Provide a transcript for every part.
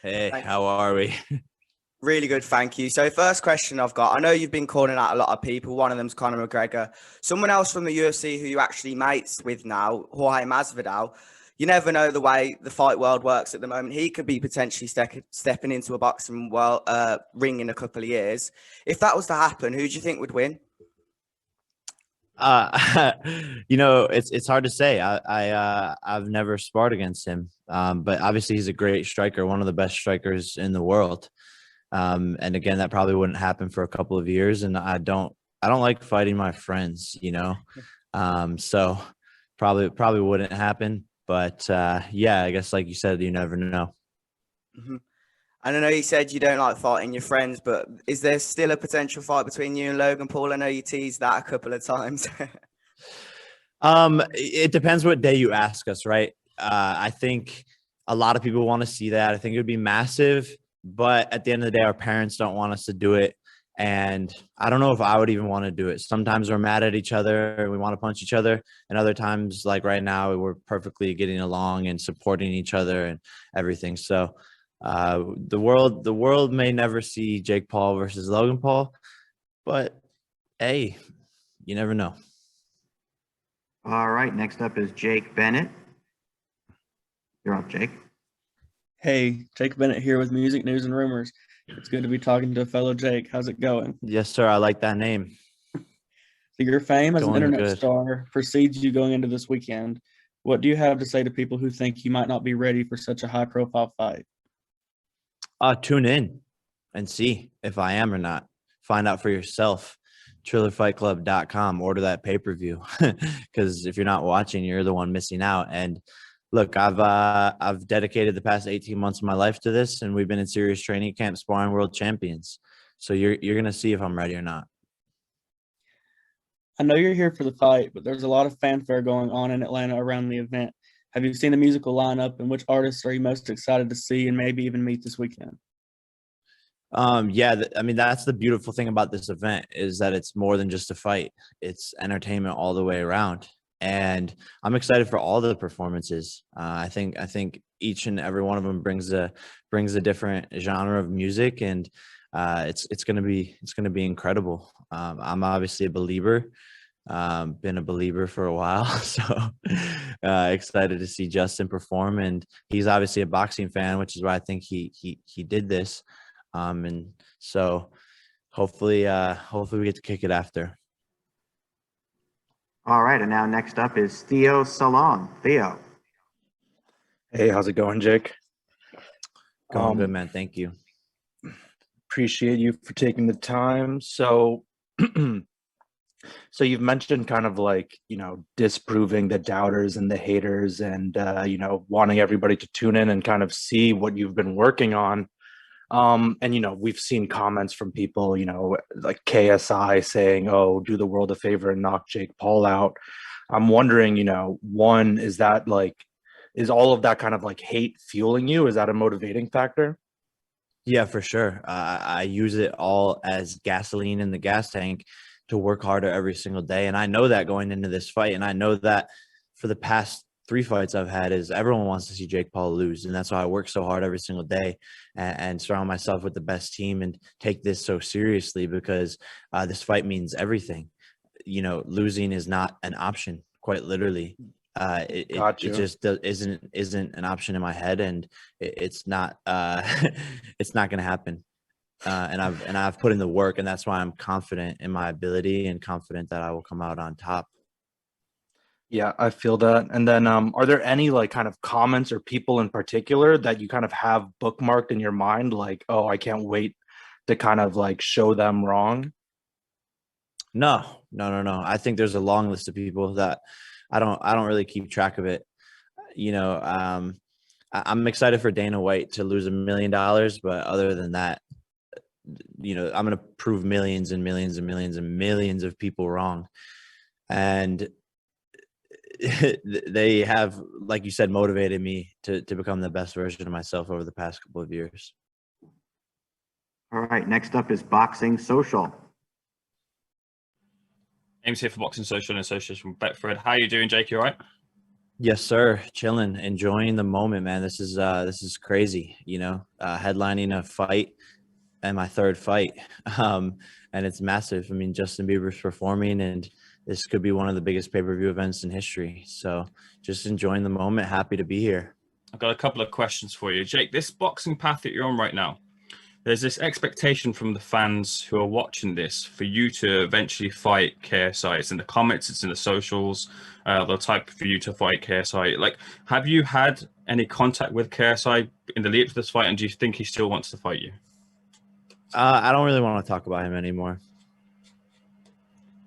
Hey, Thank- how are we? Really good, thank you. So, first question I've got, I know you've been calling out a lot of people. One of them's Conor McGregor. Someone else from the UFC who you actually mates with now, Jorge Masvidal. You never know the way the fight world works at the moment. He could be potentially stepping into a boxing world ring in a couple of years. If that was to happen, who do you think would win? Uh, it's hard to say. I've never sparred against him, but obviously he's a great striker, one of the best strikers in the world. And again, that probably wouldn't happen for a couple of years. And I don't like fighting my friends, so probably wouldn't happen. But yeah, I guess like you said, you never know. Mhm. And I know you said you don't like fighting your friends, but is there still a potential fight between you and Logan Paul? I know you teased that a couple of times. It depends what day you ask us, right? I think a lot of people want to see that. I think it would be massive, but at the end of the day, our parents don't want us to do it. And I don't know if I would even want to do it. Sometimes we're mad at each other and we want to punch each other. And other times, like right now, we're perfectly getting along and supporting each other and everything. So the world may never see Jake Paul versus Logan Paul, but hey, you never know. All right, next up is Jake Bennett. You're up, Jake. Hey, Jake Bennett here with Music News and Rumors. It's good to be talking to a fellow Jake. How's it going? Yes, sir. I like that name. So your fame as an Going internet good. star precedes you going into this weekend. What do you have to say to people who think you might not be ready for such a high-profile fight? Tune in and see if I am or not. Find out for yourself. TrillerFightClub.com. Order that pay-per-view because if you're not watching, you're the one missing out. And look, I've dedicated the past 18 months of my life to this, and we've been in serious training camp, sparring world champions. So you're gonna see if I'm ready or not. I know you're here for the fight, but there's a lot of fanfare going on in Atlanta around the event. Have you seen the musical lineup, and which artists are you most excited to see and maybe even meet this weekend? Yeah, I mean that's the beautiful thing about this event is that it's more than just a fight. It's entertainment all the way around, and I'm excited for all the performances. I think each and every one of them brings a different genre of music, and it's gonna be incredible. I'm obviously a believer. Been a believer for a while, so excited to see Justin perform. And he's obviously a boxing fan, which is why I think he did this. And so hopefully we get to kick it after. All right, and now next up is Theo Salon. Theo. Hey, how's it going, Jake? Going good, man. Thank you. Appreciate you for taking the time. So, so you've mentioned kind of like, disproving the doubters and the haters and, wanting everybody to tune in and kind of see what you've been working on. And, we've seen comments from people, like KSI saying, oh, do the world a favor and knock Jake Paul out. I'm wondering, one, is all of that kind of like hate fueling you? Is that a motivating factor? Yeah, for sure. I use it all as gasoline in the gas tank to work harder every single day. And I know that going into this fight. And I know that for the past three fights I've had is everyone wants to see Jake Paul lose. And that's why I work so hard every single day and surround myself with the best team and take this so seriously because this fight means everything. Losing is not an option, quite literally. It Gotcha. just isn't an option in my head, and it's not it's not going to happen. And I've put in the work, and that's why I'm confident in my ability and confident that I will come out on top. Yeah, I feel that. And then are there any like kind of comments or people in particular that you kind of have bookmarked in your mind, like, oh, I can't wait to kind of like show them wrong? No, no, no, no. I think there's a long list of people that I don't really keep track of it. I'm excited for Dana White to lose $1 million, but other than that, I'm going to prove millions and millions and millions and millions of people wrong. And they have, like you said, motivated me to become the best version of myself over the past couple of years. All right, next up is Boxing Social. James here for Boxing Social in association with Betfred. How are you doing, Jake? You all right? Yes, sir. Chilling, enjoying the moment, man. This is crazy. Headlining a fight and my third fight, and it's massive. I mean, Justin Bieber's performing, and this could be one of the biggest pay-per-view events in history. So, just enjoying the moment. Happy to be here. I've got a couple of questions for you, Jake. This boxing path that you're on right now, there's this expectation from the fans who are watching this for you to eventually fight KSI. It's in the comments, it's in the socials. They'll type for you to fight KSI. Like, have you had any contact with KSI in the lead up to this fight, and do you think he still wants to fight you? I don't really want to talk about him anymore.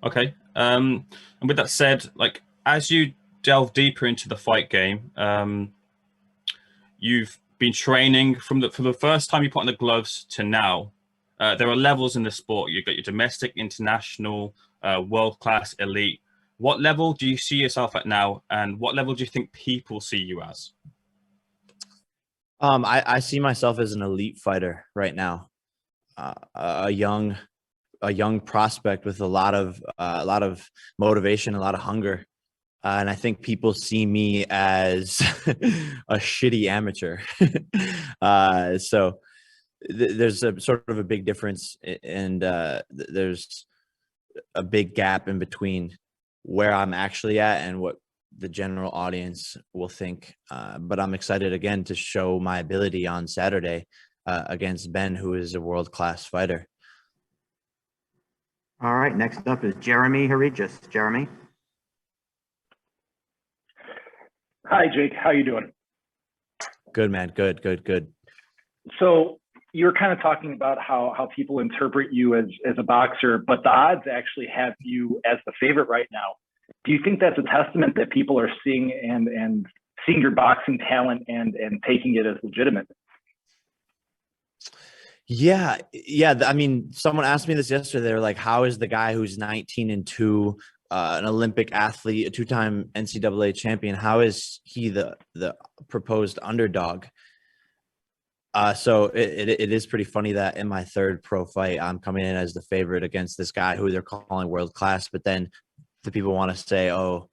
Okay. And with that said, like, as you delve deeper into the fight game, you've been training from the first time you put on the gloves to now. There are levels in the sport. You've got your domestic, international, world-class, elite. What level do you see yourself at now, and what level do you think people see you as? I see myself as an elite fighter right now, a young prospect with a lot of motivation, a lot of hunger. And I think people see me as a shitty amateur. So there's a sort of a big difference, and there's a big gap in between where I'm actually at and what the general audience will think. But I'm excited again to show my ability on Saturday against Ben, who is a world-class fighter. All right, next up is Jeremy Harigis. Jeremy. Hi, Jake. How you doing? Good, man. Good. So you're kind of talking about how people interpret you as a boxer, but the odds actually have you as the favorite right now. Do you think that's a testament that people are seeing and seeing your boxing talent and taking it as legitimate? Yeah. I mean, someone asked me this yesterday. They were like, how is the guy who's 19-2, an Olympic athlete, a two-time NCAA champion, how is he the proposed underdog? So it is pretty funny that in my third pro fight, I'm coming in as the favorite against this guy who they're calling world class, but then the people want to say, oh,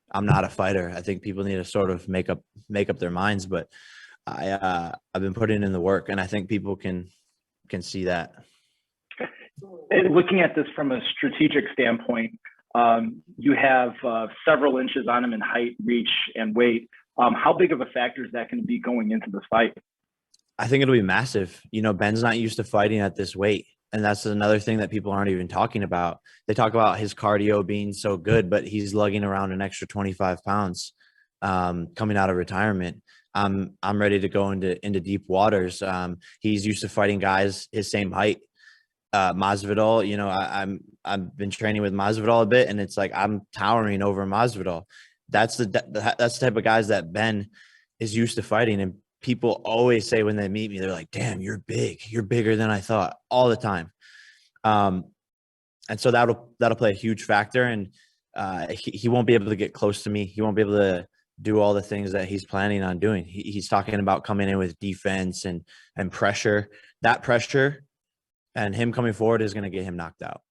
I'm not a fighter. I think people need to sort of make up their minds, but I've been putting in the work, and I think people can see that. Looking at this from a strategic standpoint, you have several inches on him in height, reach, and weight. How big of a factor is that going to be going into this fight? I think it'll be massive. Ben's not used to fighting at this weight, and that's another thing that people aren't even talking about. They talk about his cardio being so good, but he's lugging around an extra 25 pounds coming out of retirement. I'm ready to go into deep waters. He's used to fighting guys his same height. Masvidal, I've been training with Masvidal a bit, and it's like I'm towering over Masvidal. That's the type of guys that Ben is used to fighting, and people always say when they meet me, they're like, "Damn, you're big. You're bigger than I thought," all the time. And so that'll play a huge factor, and he won't be able to get close to me. He won't be able to do all the things that he's planning on doing. He's talking about coming in with defense and pressure. That pressure and him coming forward is going to get him knocked out.